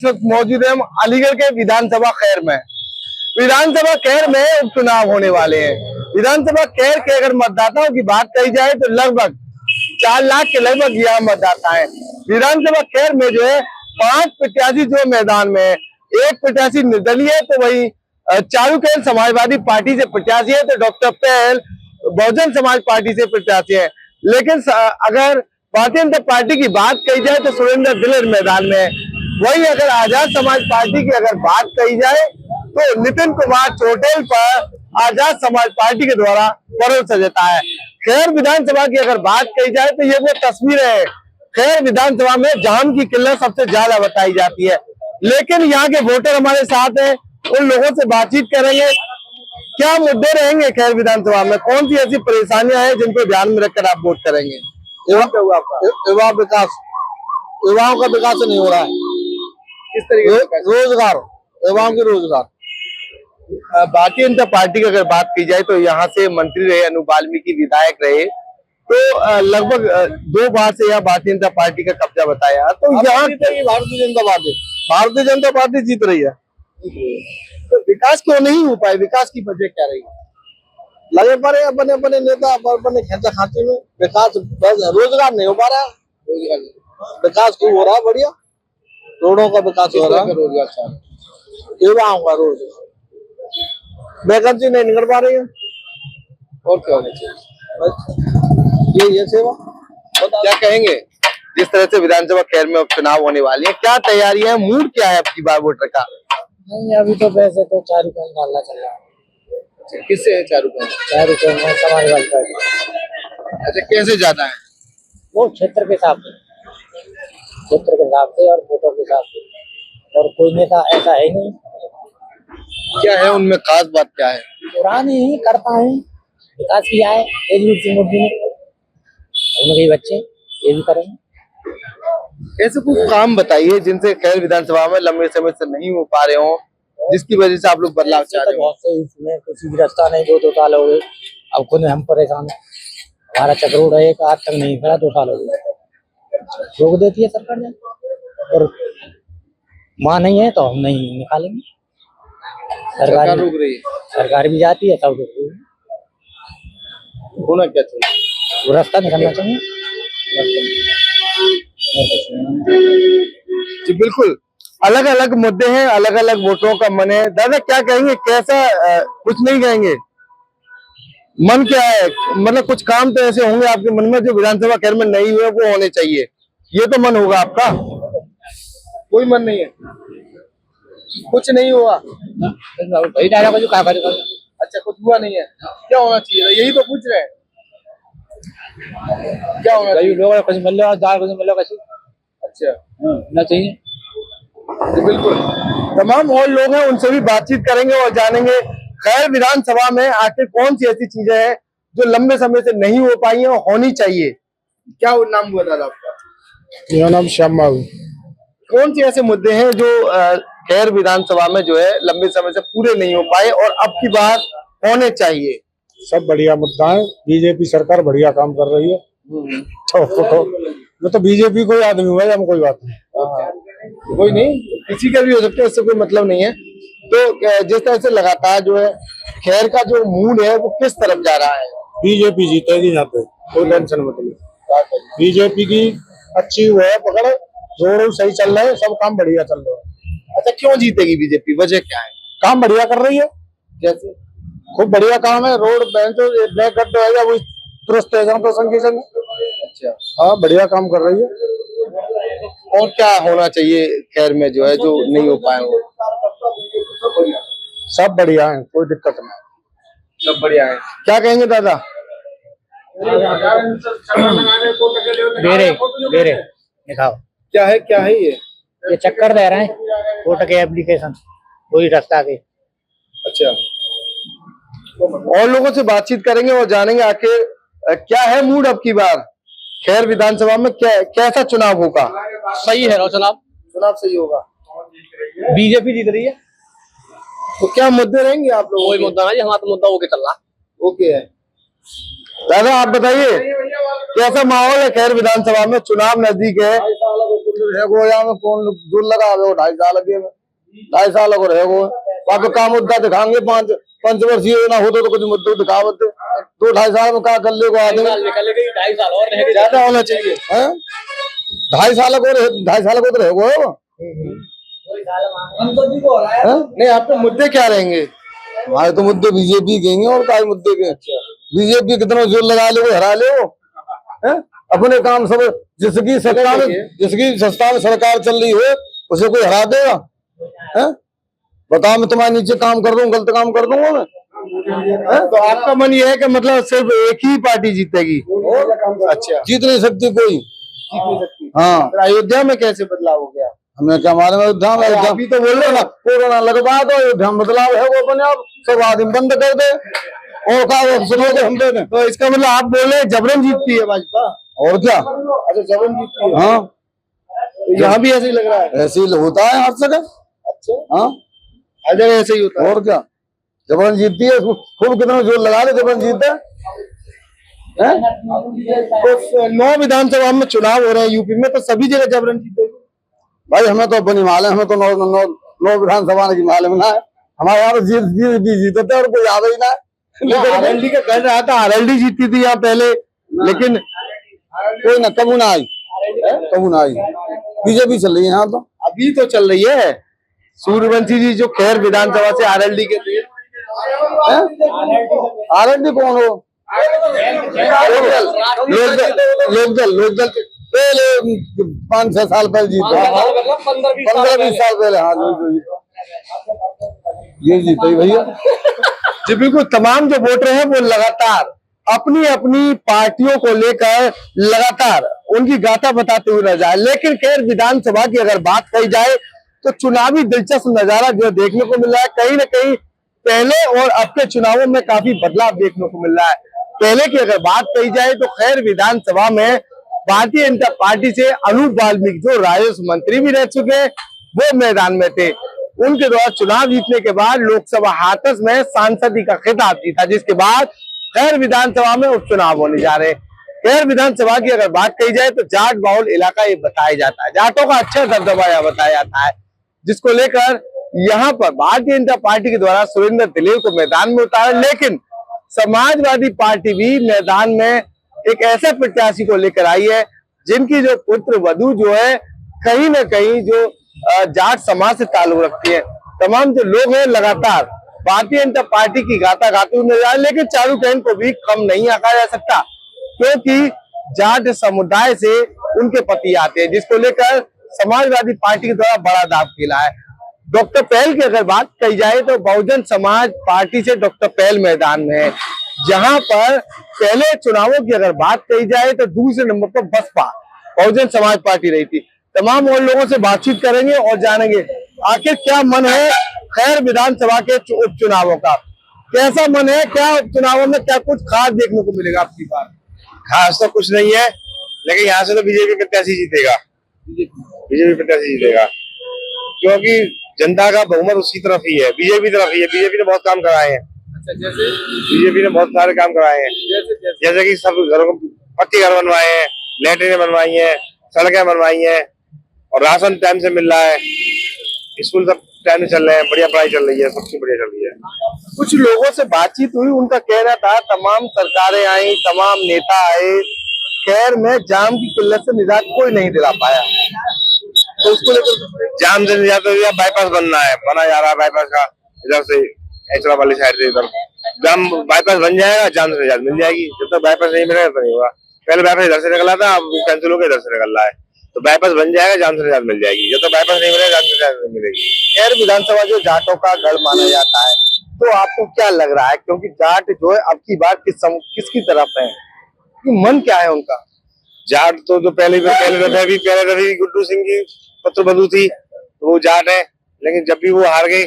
मौजूद है हम अलीगढ़ के विधानसभा खैर में। विधानसभा खैर में उपचुनाव होने वाले हैं। विधानसभा खैर के अगर मतदाताओं की बात कही जाए तो लगभग 4 लाख के लगभग यहाँ मतदाता है। विधानसभा खैर में जो है 5 प्रत्याशी जो मैदान में है, एक प्रत्याशी निर्दलीय है तो वही चारुकेल समाजवादी पार्टी से प्रत्याशी है, तो डॉक्टर पहल बहुजन समाज पार्टी से प्रत्याशी है। लेकिन अगर भारतीय जनता पार्टी की बात कही जाए तो सुरेंद्र दिलेर मैदान में है। वही अगर आजाद समाज पार्टी की अगर बात कही जाए तो नितिन कुमार चौटेल पर आजाद समाज पार्टी के द्वारा भरोसा जता है। खैर विधानसभा की अगर बात कही जाए तो ये वो तस्वीर है खैर विधानसभा में जाम की किल्लत सबसे ज्यादा बताई जाती है। लेकिन यहाँ के वोटर हमारे साथ हैं, उन लोगों से बातचीत करेंगे। क्या मुद्दे रहेंगे खैर विधानसभा में, कौन सी ऐसी परेशानियां हैं जिनको ध्यान में रखकर आप वोट करेंगे? युवा विकास, युवाओं का विकास नहीं हो रहा है। किस तरीके से? रोजगार, युवाओं के रोजगार। भारतीय जनता पार्टी की अगर बात की जाए तो यहाँ से मंत्री रहे अनु वाल्मीकि, विधायक रहे, तो लगभग 2 बार से यहाँ भारतीय जनता पार्टी का कब्जा बताया। तो यहाँ भारतीय जनता पार्टी जीत रही है। तो विकास क्यों नहीं हो पाए, विकास की वजह क्या रही? लगे पड़े अपने अपने नेता अपने खेचा खाते में। विकास रोजगार नहीं हो पा रहा है। विकास क्यों हो रहा है? बढ़िया रोडों का विकास हो रहा है, युवाओं का रोजगार, वैकेंसी नहीं निकल पा रही है। और क्या होना चाहिए? ये सेवा क्या कहेंगे जिस तरह से विधानसभा खैर में उपचुनाव होने वाली है, क्या तैयारियां है, मूड क्या है आपकी बार वोटर का? नहीं अभी तो वैसे तो 4 रुपए डालना चल रहा है। किससे है 4 रुपए? 4 रुपए में समाजवादी पार्टी। अच्छा, कैसे जाना है? वो क्षेत्र के हिसाब से, क्षेत्र के हिसाब से और वोटों के हिसाब से, और कोई नेता ऐसा है नहीं। क्या है उनमें खास बात क्या है? पुराने ही करता है, विकास किया है मोदी ने, उनके बच्चे ये भी करेंगे। ऐसे कुछ काम बताइए जिनसे खैर विधानसभा में लंबे समय से नहीं हो पा रहे हो, जिसकी वजह से आप लोग बदलाव चाह रहे हो। बहुत से इसमें कुछ भी रास्ता नहीं, 2 साल हो गए, अब खुद हम परेशान है। हमारा चक्रोड है एक आज तक नहीं करा, 2 साल हो गए, रोक देती है सरकार ने, और माँ नहीं है तो हम नहीं निकालेंगे। सरकार रोक रही है, सरकार भी जाती है, सब रोक रही है। होना क्या चाहिए? वो रास्ता निकलना चाहिए। जी बिल्कुल, अलग अलग मुद्दे हैं, अलग अलग वोटरों का मन है। दादा क्या कहेंगे, कैसा? कुछ नहीं कहेंगे, मन क्या है? मतलब कुछ काम तो ऐसे होंगे आपके मन में जो विधानसभा खैर में नहीं हुए, वो होने चाहिए, ये तो मन होगा आपका? कोई मन नहीं है, कुछ नहीं हुआ? अच्छा, कुछ हुआ नहीं है, क्या होना चाहिए? यही तो पूछ रहे हैं, क्या होना चाहिए? अच्छा ना चाहिए। तो बिल्कुल तमाम और लोग हैं, उनसे भी बातचीत करेंगे और जानेंगे खैर विधानसभा में आखिर कौन सी ऐसी चीजें हैं जो लंबे समय से नहीं हो पाई हैं और होनी चाहिए। क्या नाम हुआ दादा आपका? मेरा नाम श्याम बाबू। कौन सी ऐसे मुद्दे हैं जो खैर विधानसभा में जो है लंबे समय से पूरे नहीं हो पाए और अब की बार होने चाहिए? सब बढ़िया मुद्दा है। बीजेपी सरकार बढ़िया काम कर रही है। तो बीजेपी कोई आदमी हुआ है, हम कोई बात नहीं। कोई नहीं, किसी का भी हो सकता है, इससे कोई मतलब नहीं है। तो जिस तरह से लगातार जो है खैर का जो मूड है वो किस तरफ जा रहा है? बीजेपी जीतेगी यहाँ पे, कोई टेंशन मत लो। बीजेपी की अच्छी हुआ है पकड़, रोड सही चल रहे हैं, सब काम बढ़िया चल रहा है। अच्छा, क्यों जीतेगी बीजेपी, वजह क्या है? काम बढ़िया कर रही है, जैसे खूब बढ़िया काम है। रोड गड्ढे है वो दुरुस्त है तो संकीर्ण। अच्छा, हाँ बढ़िया काम कर रही है। और क्या होना चाहिए खैर में जो है जो नहीं हो पाए वो? सब बढ़िया है, कोई दिक्कत नहीं। सब बढ़िया है। क्या कहेंगे दादा? बेरे दिखाओ। क्या है ये चक्कर दे रहे हैं वोट के एप्लीकेशन, वही रास्ता के। अच्छा, और लोगों से बातचीत करेंगे और जानेंगे आखिर क्या है मूड अब की बार खैर विधानसभा में, कैसा चुनाव होगा? सही है चुनाव सही होगा, बीजेपी जीत रही है। तो क्या मुद्दे रहेंगे आप लोगों? कोई मुद्दा नहीं, हमारा मुद्दा ओके चल रहा। ओके है। दादा आप बताइए कैसा माहौल है खैर विधानसभा में, चुनाव नजदीक है, रहे गो या में कौन दूर लगा वो 2.5 साल लगे में 2.5 साल को रहे गो वहाँ पे काम मुद्दा दिखाएंगे 5 वर्षीय ना हो तो कुछ मुद्दे दिखावत 2-2.5 साल में क्या कर ले आदमी 2.5 साल और रहेंगे, ज्यादा होना चाहिए है 2.5 साल को 2.5 साल को तो रहे गो नहीं आपके मुद्दे क्या रहेंगे? हमारे तो मुद्दे बीजेपी के हैं और काय मुद्दे के बीजेपी कितना जोर लगा ले वो हरा ले वो हैं? अपने काम सब जिसकी सत्ता में सरकार चल रही हो उसे कोई हरा देगा हैं? बताओ मैं तुम्हारे नीचे काम कर दूं गलत काम कर दूंगा मैं तो आपका मन ये है कि मतलब सिर्फ एक ही पार्टी जीतेगी? अच्छा, जीत नहीं सकती कोई हाँ फिर अयोध्या में कैसे बदलाव हो गया? हमें क्या हमारे में अभी तो बोल रहे ना कोरोना लगवा दो अयोध्या में बदलाव है वो अपने आप सब आदमी बंद कर दे और का सुनो हम दे दें तो इसका मतलब आप बोल रहे हैं जबरन जीतती है भाजपा? और क्या अच्छा, जबरन जीतती है। हाँ तो यहाँ भी ऐसे ही लग रहा है? ऐसे ही होता है हर जगह अच्छा, हाँ हर जगह ऐसे ही होता है। और क्या जबरन जीतती है खूब कितना जोर लगा ले जबरन जीतता है तो 9 विधानसभा में चुनाव हो रहे हैं यूपी में, तो सभी जगह जबरन जीतेगी? भाई हमें तो अपनी मालूम हमें तो नौ विधानसभा की मालूम ना है हमारे यहाँ जीतते और कोई याद ही ना है आरएलडी का कह रहा था, आरएलडी जीती थी यहाँ पहले, लेकिन कोई ना कबू ना आई बीजेपी चल रही है यहाँ तो अभी तो चल रही है। सूर्यवंशी जी जो खैर विधानसभा से आरएलडी के थे, आरएलडी कौन हो लोकदल पहले 5-6 साल पहले जीता 15-20 साल पहले हाँ ये जीता ही भैया जी बिल्कुल। तमाम जो वोटर हैं वो लगातार अपनी अपनी पार्टियों को लेकर लगातार उनकी गाथा बताते हुए नजर आए, लेकिन खैर विधानसभा की अगर बात कही जाए तो चुनावी दिलचस्प नजारा जो देखने को मिल रहा है, कहीं ना कहीं पहले और अब के चुनावों में काफी बदलाव देखने को मिल रहा है। पहले की अगर बात कही जाए तो खैर विधानसभा में भारतीय जनता पार्टी से अनूप वाल्मीकि जो राजस्व मंत्री भी रह चुके हैं वो मैदान में थे। उनके द्वारा चुनाव जीतने के बाद लोकसभा हाथरस में सांसदी का खिताब जीता, जिसके बाद खैर विधानसभा में उपचुनाव होने जा रहे हैं। खैर विधानसभा की अगर बात कही जाए तो जाट बाहुल इलाका ये बताया जाता है, जाटों का अच्छा दबदबा यहाँ बताया जाता है, जिसको लेकर यहाँ पर भारतीय जनता पार्टी के द्वारा सुरेंद्र दिलेर को मैदान में उतारा। लेकिन समाजवादी पार्टी भी मैदान में एक ऐसे प्रत्याशी को लेकर आई है जिनकी जो पुत्र वधू जो है कहीं ना कहीं जो जाट समाज से ताल्लुक रखती है। तमाम जो लोग हैं लगातार भारतीय जनता पार्टी की गाथा गाते हुए नजर आ रहे, लेकिन चारू टहन को भी कम नहीं आंका जा सकता क्योंकि जाट समुदाय से उनके पति आते हैं, जिसको लेकर समाजवादी पार्टी के द्वारा बड़ा दाव खेला है। डॉक्टर पहल की अगर बात कही जाए तो बहुजन समाज पार्टी से डॉक्टर पहल मैदान में है, जहां पर पहले चुनावों की अगर बात कही जाए तो दूसरे नंबर पर बसपा बहुजन समाज पार्टी रही थी। तमाम और लोगों से बातचीत करेंगे और जानेंगे आखिर क्या मन है खैर विधानसभा के उपचुनावों का, कैसा मन है, क्या उपचुनावों में क्या कुछ खास देखने को मिलेगा आपकी बार? खास तो कुछ नहीं है, लेकिन यहाँ से तो बीजेपी प्रत्याशी जीतेगा, बीजेपी प्रत्याशी जीतेगा क्योंकि जनता का बहुमत उसकी तरफ ही है, बीजेपी तरफ ही है। बीजेपी ने बहुत काम कराए हैं। अच्छा, जैसे बीजेपी ने बहुत सारे काम कराए हैं, जैसे कि सब घरों को पक्के घर बनवाए हैं, लैट्रिन बनवाई हैं, सड़कें बनवाई हैं और राशन टाइम से मिल रहा है, स्कूल सब टाइम से चल रहे हैं, बढ़िया पढ़ाई चल रही है, सबसे बढ़िया चल रही है। कुछ लोगों से बातचीत हुई, उनका कहना था तमाम सरकारें आई, तमाम नेता आए, खैर में जाम की किल्लत से निजात कोई नहीं दिला पाया, तो उसको लेकर जाम से निजात बाईपास बनना है, बना जा रहा है बाईपास का, इधर से ऐचरा वाली साइड से इधर जाम बाईपास बन जाएगा, जाम से निजात मिल जाएगी। जब तक बाईपास नहीं मिलेगा तो नहीं होगा। पहले बाईपास इधर से निकला था, अब कैंसिल होकर इधर से निकल रहा है, तो बाईपास बन जाएगा, जाम से निजात मिल जाएगी। जब तक बाईपास नहीं मिलेगा जाम से निजात नहीं मिलेगी। खैर विधानसभा जो जाटों का गढ़ माना जाता है, तो आपको क्या लग रहा है, क्योंकि जाट जो है अब की बार किसकी तरफ है, मन क्या है उनका? जाट तो जो पहले दफे गुड्डू सिंह की पुत्र बधू थी तो वो जाट है, लेकिन जब भी वो हार गए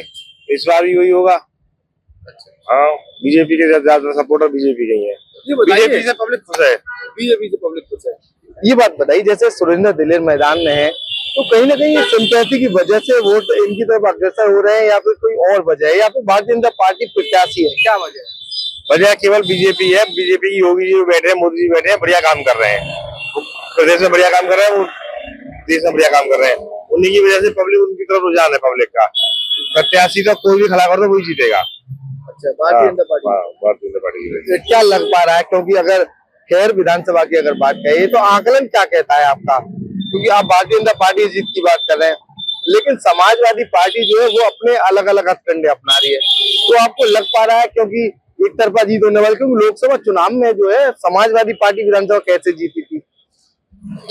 इस बार भी वही होगा। हाँ, बीजेपी के ज्यादा सपोर्टर बीजेपी के ही है। बीजेपी से पब्लिक खुश है, बीजेपी से पब्लिक खुश है। ये बात बताइए, जैसे सुरेंद्र दिलेर मैदान में है तो कहीं ना कहीं सिंपैथी की वजह से वोट इनकी तरफ अग्रसर हो रहे हैं या फिर कोई और वजह है, या फिर भारतीय जनता पार्टी प्रत्याशी है, क्या वजह है? वजह केवल बीजेपी है। बीजेपी की योगी जी बैठे हैं, मोदी जी बैठे हैं, बढ़िया काम कर रहे हैं, प्रदेश में बढ़िया काम कर रहे हैं। वो देश में बढ़िया काम कर रहे हैं, उन्हीं की वजह से पब्लिक उनकी तरफ रुझान है पब्लिक का। प्रत्याशी तो कोई भी खड़ा कर दो वही जीतेगा। अच्छा, भारतीय जनता पार्टी। भारतीय जनता पार्टी की वजह से। क्या लग पा रहा है, क्योंकि अगर खैर विधानसभा की अगर बात करें तो आकलन क्या कहता है आपका, क्योंकि आप भारतीय जनता पार्टी जीत की बात कर रहे हैं, लेकिन समाजवादी पार्टी जो है वो अपने अलग अलग हथकंडे अपना रही है, तो आपको लग पा रहा है क्योंकि एक तरफा जीत होने वाली, क्योंकि लोकसभा चुनाव में जो है समाजवादी पार्टी विधानसभा कैसे जीती थी?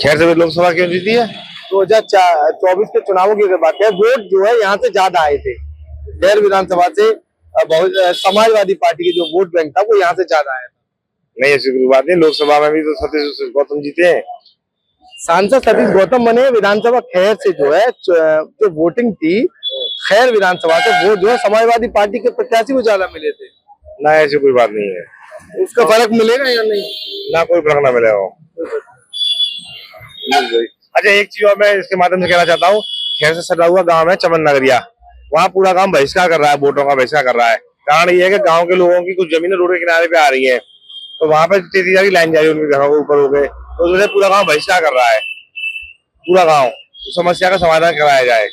खैर से लोकसभा क्यों जीती है? 2024 के चुनावों की अगर बात करें, वोट जो है यहाँ से ज्यादा आए थे, खैर विधानसभा से बहुत समाजवादी पार्टी के जो वोट बैंक था वो यहाँ से ज्यादा आया था। नहीं, ऐसी कोई बात नहीं, लोकसभा में भी तो सतीश गौतम जीते हैं। सांसद सतीश गौतम बने। विधानसभा खैर से जो है जो वोटिंग थी खैर विधानसभा से, वो जो है समाजवादी पार्टी के प्रत्याशी को ज्यादा मिले थे। ना, ऐसी कोई बात नहीं है। उसका फर्क मिलेगा या नहीं? ना, कोई फर्क ना मिलेगा। अच्छा, एक चीज और मैं इसके माध्यम से कहना चाहता हूँ, खैर से सटा हुआ गांव है चमन नगरिया, वहाँ पूरा गांव बहिष्कार कर रहा है, वोटों का बहिष्कार कर रहा है। कारण ये है कि गांव के लोगों की कुछ जमीनें रोड के किनारे पे आ रही है, तो वहां पे तेजी की लाइन जा रही है उनके घरों के ऊपर हो गए, तो उसमें पूरा गांव बहिष्कार कर रहा है। पूरा गांव तो समस्या का समाधान कराया जाए।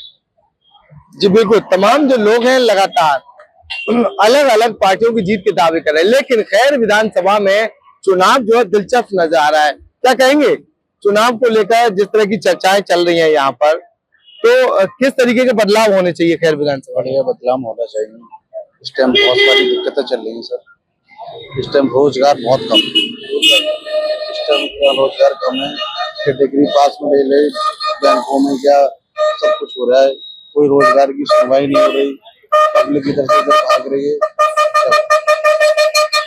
जी बिल्कुल, तमाम जो लोग हैं लगातार अलग अलग पार्टियों की जीत के दावे कर रहे हैं, लेकिन खैर विधानसभा में चुनाव जो है दिलचस्प नजर आ रहा है। क्या कहेंगे चुनाव को लेकर, जिस तरह की चर्चाएं चल रही हैं यहाँ पर, तो किस तरीके के बदलाव होने चाहिए खैर विधानसभा? बढ़िया बदलाव होना चाहिए। इस टाइम बहुत सारी दिक्कतें चल रही हैं सर। इस टाइम रोजगार बहुत कम है, इस टाइम रोजगार कम है। फिर डिग्री पास में ले ले, बैंकों में क्या सब कुछ हो रहा है, कोई रोजगार की सुनवाई नहीं हो रही, पब्लिक की तरफ से इधर भाग रही है।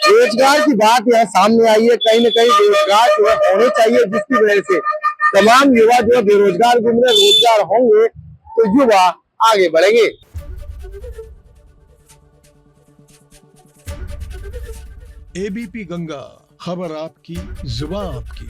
रोजगार की बात यहाँ सामने आई है, कहीं न कहीं रोजगार जो है होने चाहिए, जिसकी वजह से तमाम युवा जो है बेरोजगार घूम रहे, रोजगार होंगे तो युवा आगे बढ़ेंगे। एबीपी गंगा, खबर आपकी, जुबान आपकी।